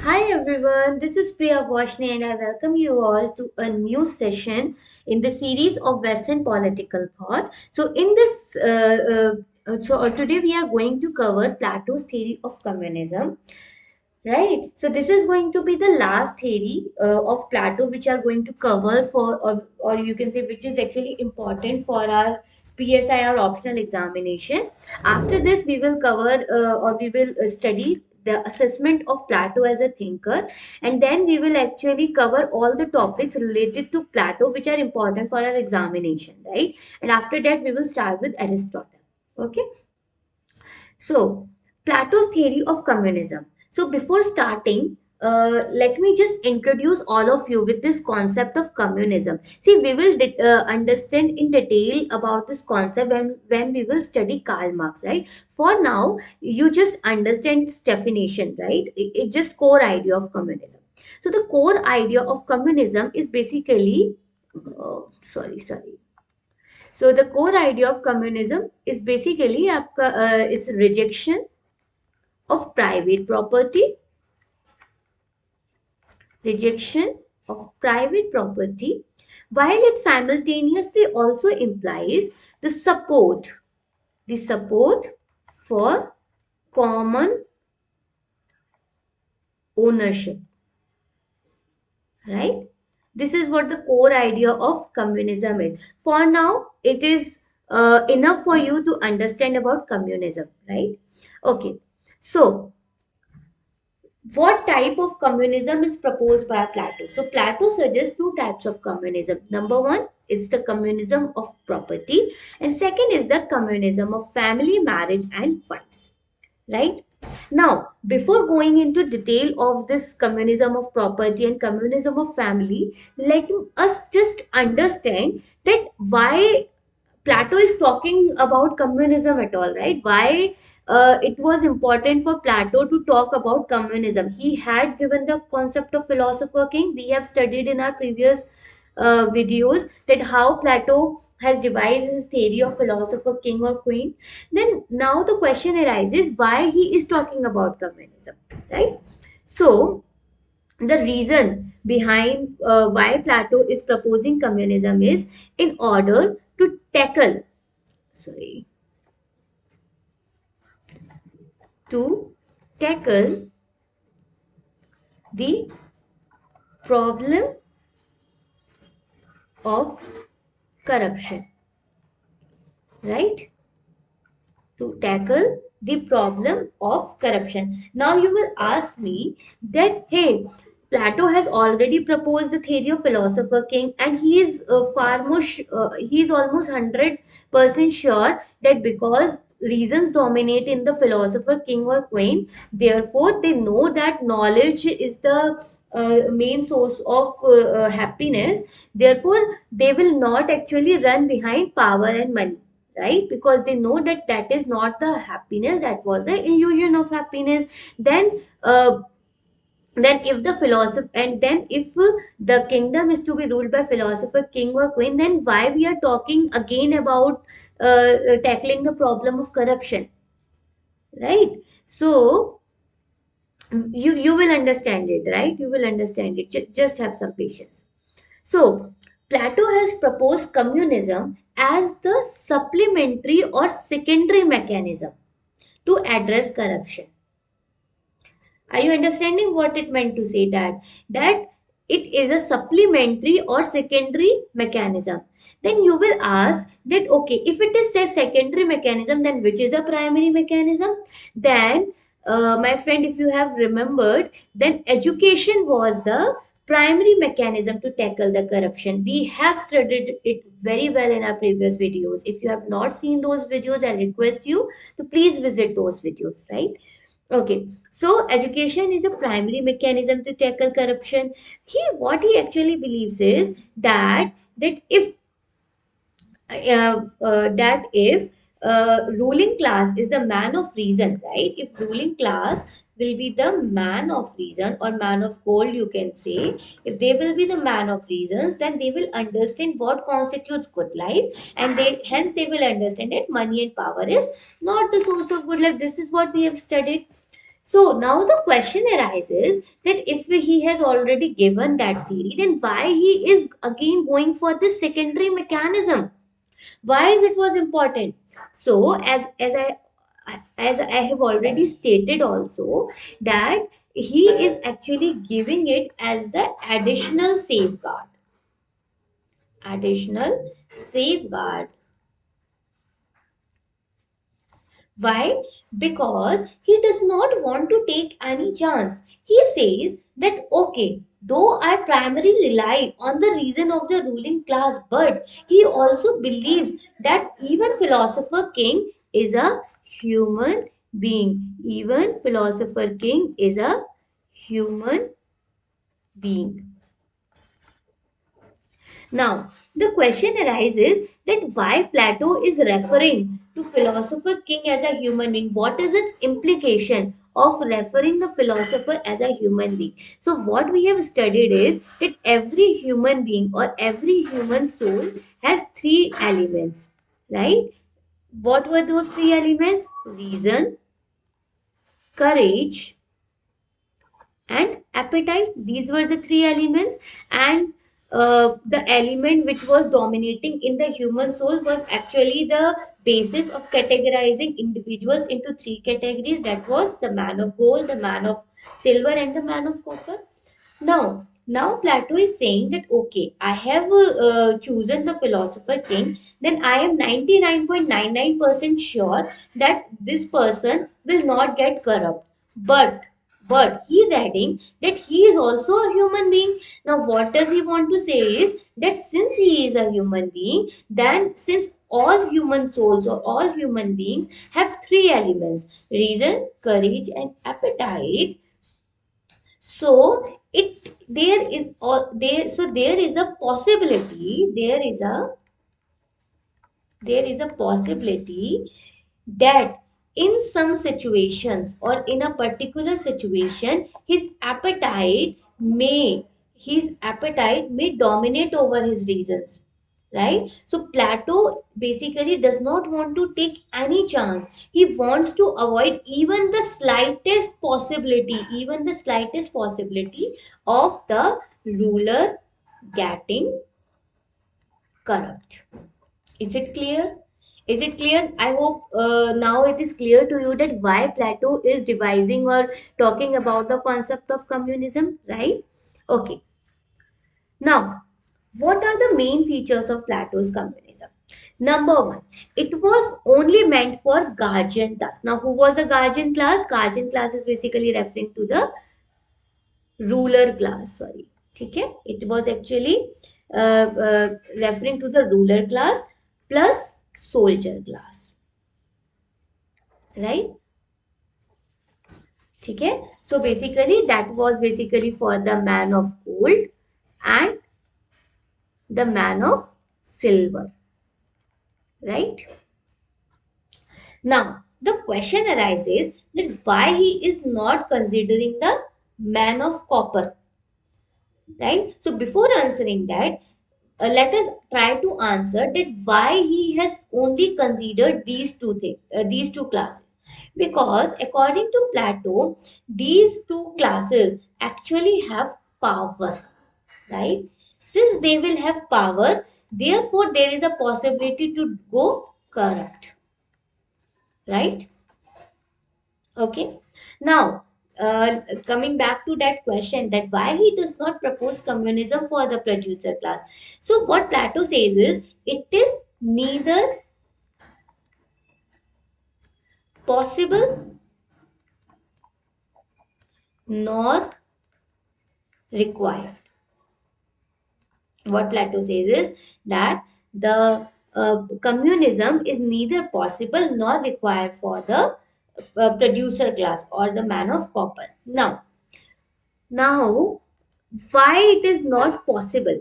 Hi everyone, this is Priya Vashni and I welcome you all to a new session in the series of Western political thought. Today we are going to cover Plato's theory of communism, right? So this is going to be the last theory of Plato which are going to cover or you can say which is actually important for our PSIR optional examination. After this, we will cover or we will study the assessment of Plato as a thinker, and then we will actually cover all the topics related to Plato which are important for our examination, right? And after that, we will start with Aristotle. Okay. So, Plato's theory of communism. So, before starting, let me just introduce all of you with this concept of communism. See, we will understand in detail about this concept when we will study Karl Marx, right? For now, you just understand its definition, right? It's just core idea of communism. So, the core idea of communism is basically, sorry. So, the core idea of communism is basically its rejection of private property, rejection of private property, while it simultaneously also implies the support for common ownership, right? This is what the core idea of communism is. For now, it is enough for you to understand about communism, right? Okay, so what type of communism is proposed by Plato? So Plato suggests two types of communism. Number one, it's the communism of property, and second is the communism of family, marriage, and wives. Right? Now, before going into detail of this communism of property and communism of family, let us just understand that why Plato is talking about communism at all, right? Why it was important for Plato to talk about communism. He had given the concept of philosopher king. We have studied in our previous videos that how Plato has devised his theory of philosopher king or queen. Then now the question arises why he is talking about communism, right? So the reason behind why Plato is proposing communism is in order to tackle sorry to tackle the problem of corruption, right? To tackle the problem of corruption. Now you will ask me that, hey, Plato has already proposed the theory of philosopher king, and he is he is almost 100% sure that because reasons dominate in the philosopher king or queen, therefore they know that knowledge is the main source of happiness. Therefore, they will not actually run behind power and money, right? Because they know that that is not the happiness, that was the illusion of happiness. then uh, then if the philosopher and then if the kingdom is to be ruled by philosopher king or queen, then why we are talking again about tackling the problem of corruption, right? So you will understand it, right? You will understand it. Just have some patience. So Plato has proposed communism as the supplementary or secondary mechanism to address corruption. Are you understanding what it meant to say that it is a supplementary or secondary mechanism? Then you will ask that okay, if it is a secondary mechanism, then which is a primary mechanism? Then my friend, if you have remembered, then education was the primary mechanism to tackle the corruption. We have studied it very well in our previous videos. If you have not seen those videos, I request you to please visit those videos, right? Okay, so education is a primary mechanism to tackle corruption. What he actually believes is that if ruling class is the man of reason, right? If ruling class will be the man of reason or man of gold, you can say, if they will be the man of reasons, then they will understand what constitutes good life, and they will understand that money and power is not the source of good life. This is what we have studied. So now the question arises that if he has already given that theory, then why he is again going for this secondary mechanism? Why is it was important? So as I have already stated also, that he is actually giving it as the additional safeguard. Why? Because he does not want to take any chance. He says that okay, though I primarily rely on the reason of the ruling class, but he also believes that even philosopher king is a human being. Even philosopher king is a human being. Now, the question arises that why Plato is referring to philosopher king as a human being. What is its implication of referring the philosopher as a human being? So, what we have studied is that every human being or every human soul has three elements, right? What were those three elements? Reason, courage, and appetite. These were the three elements, and the element which was dominating in the human soul was actually the basis of categorizing individuals into three categories. That was the man of gold, the man of silver, and the man of copper. Now Plato is saying that okay, I have chosen the philosopher king, then I am 99.99% sure that this person will not get corrupt. But he's adding that he is also a human being. Now, what does he want to say is that since he is a human being, then since all human souls or all human beings have three elements: reason, courage, and appetite, so it there is all there so there is a possibility that in some situations or in a particular situation his appetite may dominate over his reasons, right? So Plato basically does not want to take any chance. He wants to avoid even the slightest possibility of the ruler getting corrupt. Is it clear? I hope now it is clear to you that why Plato is devising or talking about the concept of communism, right? Okay. Now, what are the main features of Plato's communism? Number one, it was only meant for guardian class. Now, who was the guardian class? Guardian class is basically referring to the ruler class. Sorry, ठीक है? It was actually referring to the ruler class plus soldier class, right? ठीक है? So basically, that was basically for the man of gold and the man of silver, right? Now, the question arises that why he is not considering the man of copper, right? So, before answering that, let us try to answer that why he has only considered these two things, these two classes. Because according to Plato, these two classes actually have power, right? Since they will have power, therefore there is a possibility to go corrupt, right? Okay. Now, coming back to that question that why he does not propose communism for the producer class. So, what Plato says is it is neither possible nor required. What Plato says is that the communism is neither possible nor required for the producer class or the man of copper. Now, why it is not possible?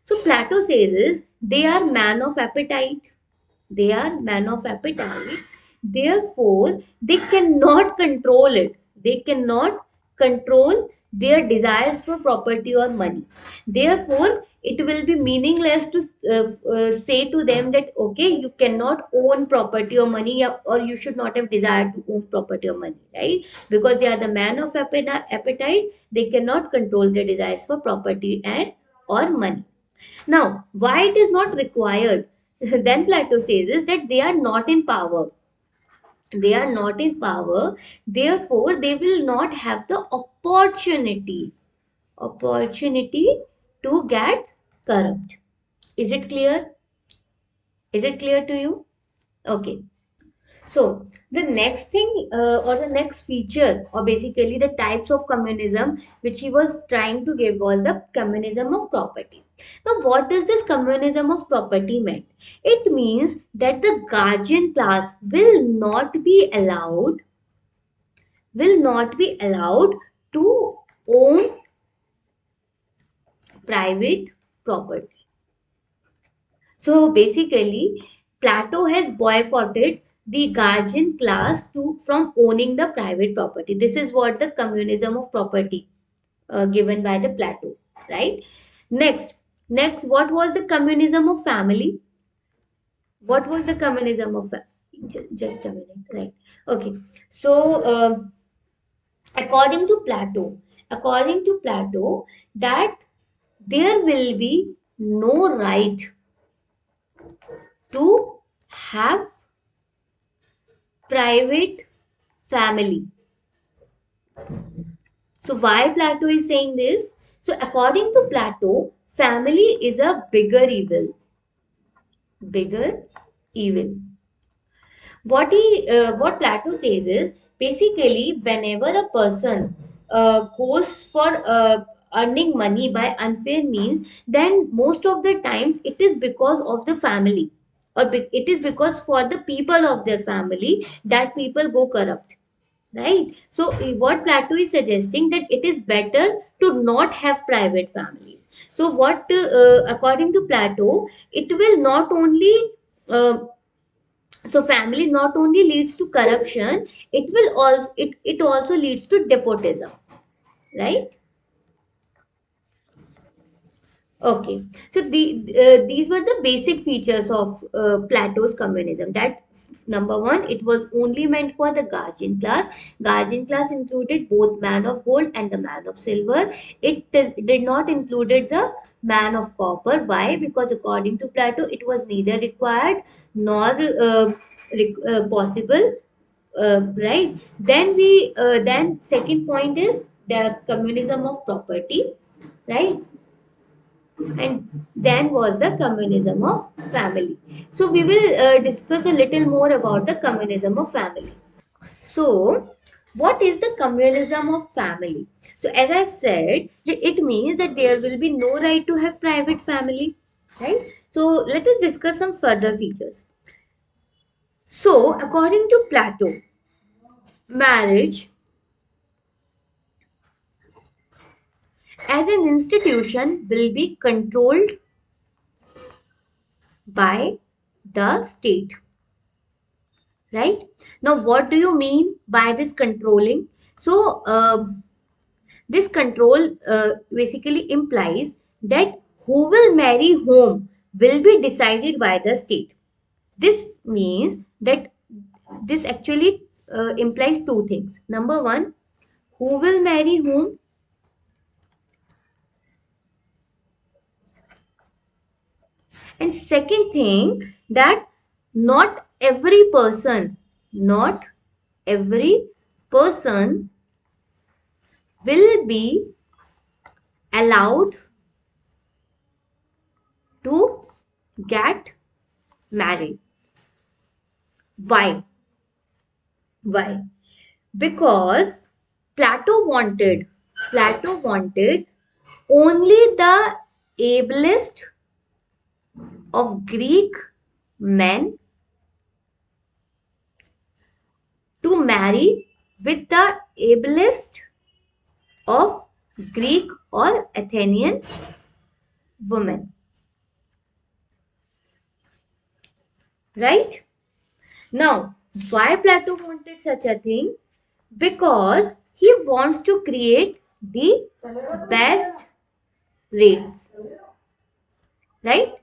So Plato says is they are man of appetite. They are man of appetite. Therefore, they cannot control it. They cannot control their desires for property or money. Therefore, it will be meaningless to say to them that okay, you cannot own property or money, or you should not have desire to own property or money, right? Because they are the man of appetite, they cannot control their desires for property and or money. Now, why it is not required? Then Plato says is that they are not in power. They are not in power, therefore they will not have the opportunity to get corrupt. Is it clear? Is it clear to you? Okay. So the next thing, or the next feature, or basically the types of communism which he was trying to give, was the communism of property. Now, what does this communism of property mean? It means that the guardian class will not be allowed to own private property. So basically, Plato has boycotted the guardian class from owning the private property. This is what the communism of property given by the Plato, right? Next, what was the communism of family? What was the communism of just a minute, right? Okay, so according to Plato, that there will be no right to have private family. So why Plato is saying this? So according to Plato, family is a bigger evil. What Plato says is basically whenever a person goes for earning money by unfair means, then most of the times it is because of the family, or it is because for the people of their family that people go corrupt, right? So what Plato is suggesting, that it is better to not have private families. So what according to Plato, it will not only uh, so family not only leads to corruption, it also leads to nepotism, right? Okay, so these were the basic features of Plato's communism. That number one, it was only meant for the guardian class. Guardian class included both man of gold and the man of silver. Did not included the man of copper. Why? Because according to Plato, it was neither required nor possible. Right? Then second point is the communism of property, right? And then was the communism of family. So we will discuss a little more about the communism of family. So what is the communism of family? So as I've said, it means that there will be no right to have private family, right? So let us discuss some further features. So according to Plato, marriage as an institution will be controlled by the state. Right? Now, what do you mean by this controlling? So, this control basically implies that who will marry whom will be decided by the state. This means that this actually implies two things. Number one, who will marry whom, and second thing, that not not every person will be allowed to get married. Why? Why? Because Plato wanted only the ablest of Greek men to marry with the ablest of Greek or Athenian women. Right? Now, why Plato wanted such a thing? Because he wants to create the best race, right?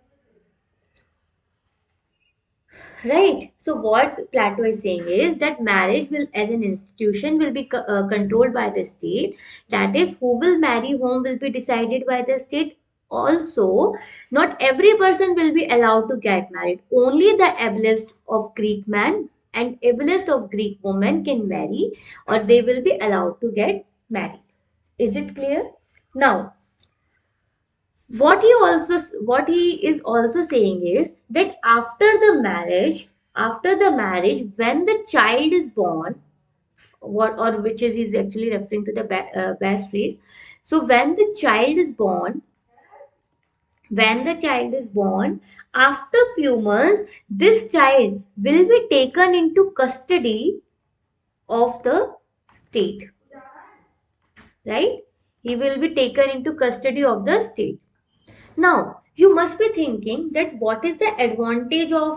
Right. So what Plato is saying is that marriage will, as an institution, will be controlled by the state. That is, who will marry whom will be decided by the state. Also, not every person will be allowed to get married. Only the ablest of Greek man and ablest of Greek woman can marry, or they will be allowed to get married. Is it clear? Now, what he is also saying is that after the marriage when the child is born, what or which is actually referring to the best race. So when the child is born, after few months, this child will be taken into custody of the state, right? He will be taken into custody of the state. Now, you must be thinking that what is the advantage of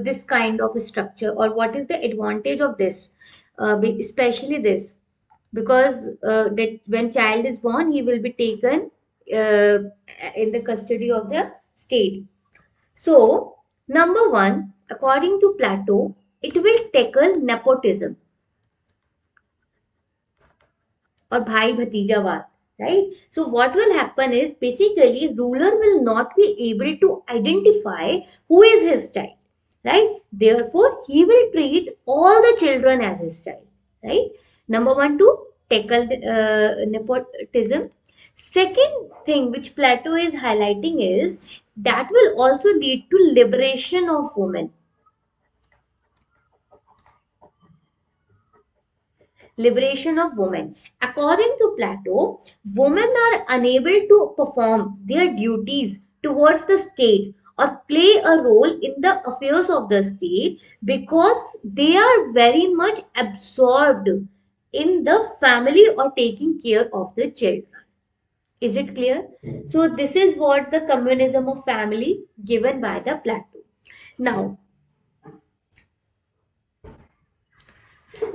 this kind of structure, or what is the advantage of this, especially this, because that when child is born, he will be taken uh, in the custody of the state. So, number one, according to Plato, it will tackle nepotism or bhai bhatijawad, right? So what will happen is basically ruler will not be able to identify who is his child, right? Therefore he will treat all the children as his child, right? Number one, to tackle nepotism. Second thing which Plato is highlighting is that will also lead to liberation of women. Liberation of women. According to Plato, women are unable to perform their duties towards the state or play a role in the affairs of the state because they are very much absorbed in the family or taking care of the children. Is it clear? So, this is what the communism of family given by the Plato. Now,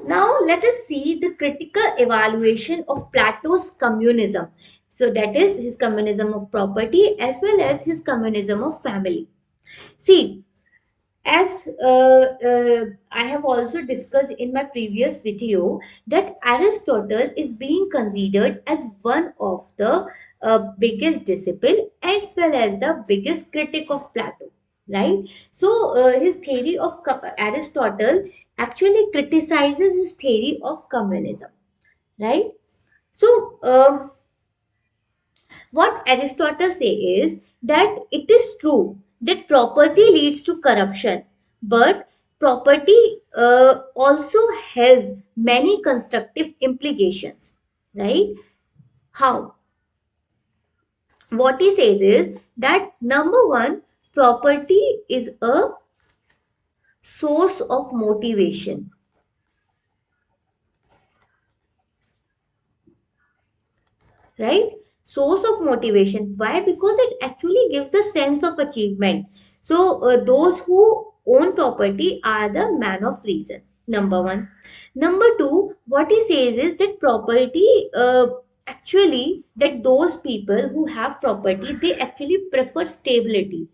Now, let us see the critical evaluation of Plato's communism. So, that is his communism of property as well as his communism of family. See, as I have also discussed in my previous video, that Aristotle is being considered as one of the biggest disciple as well as the biggest critic of Plato, right? So his theory of Aristotle actually criticizes his theory of communism, right? So what Aristotle says is that it is true that property leads to corruption, but property also has many constructive implications, right? How? What he says is that number one, property is a source of motivation, right? Source of motivation. Why? Because it actually gives a sense of achievement. So those who own property are the man of reason. Number one. Number two, what he says is that property actually, that those people who have property, they actually prefer stability,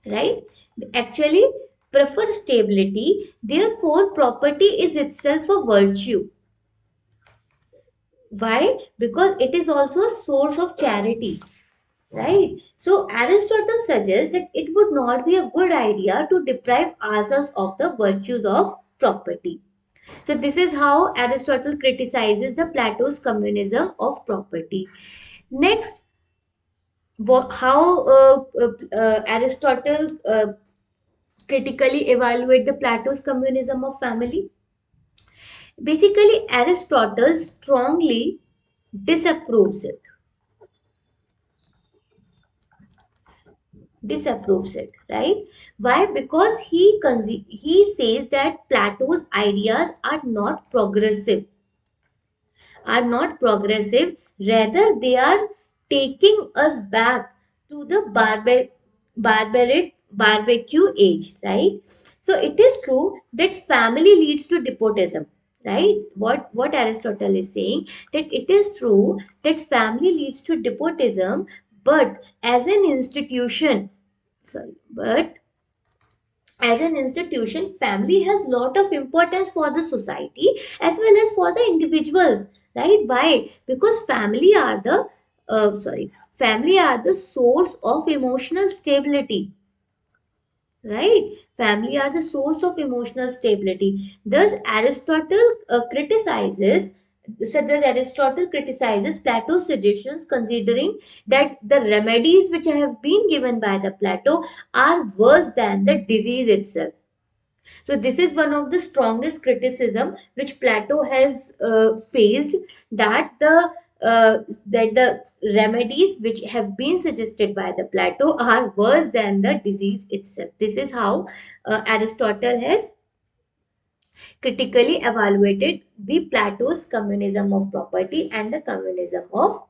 right? They actually prefer stability. Therefore property is itself a virtue. Why? Because it is also a source of charity, right? So Aristotle suggests that it would not be a good idea to deprive ourselves of the virtues of property. So this is how Aristotle criticizes the Plato's communism of property. Next, how Aristotle critically evaluate the Plato's communism of family. Basically, Aristotle strongly disapproves it. Disapproves it, right? Why? Because he says that Plato's ideas are not progressive, rather they are taking us back to the barbaric barbecue age, right? So it is true that family leads to despotism, right? What Aristotle is saying, that it is true that family leads to despotism, but as an institution, sorry, but as an institution, family has lot of importance for the society as well as for the individuals, right? Why? Because family are the source of emotional stability, right? Family are the source of emotional stability. Thus Aristotle criticizes Plato's suggestions, considering that the remedies which have been given by the Plato are worse than the disease itself. So this is one of the strongest criticism which Plato has faced, that the remedies which have been suggested by the Plato are worse than the disease itself. This is how Aristotle has critically evaluated the Plato's communism of property and the communism of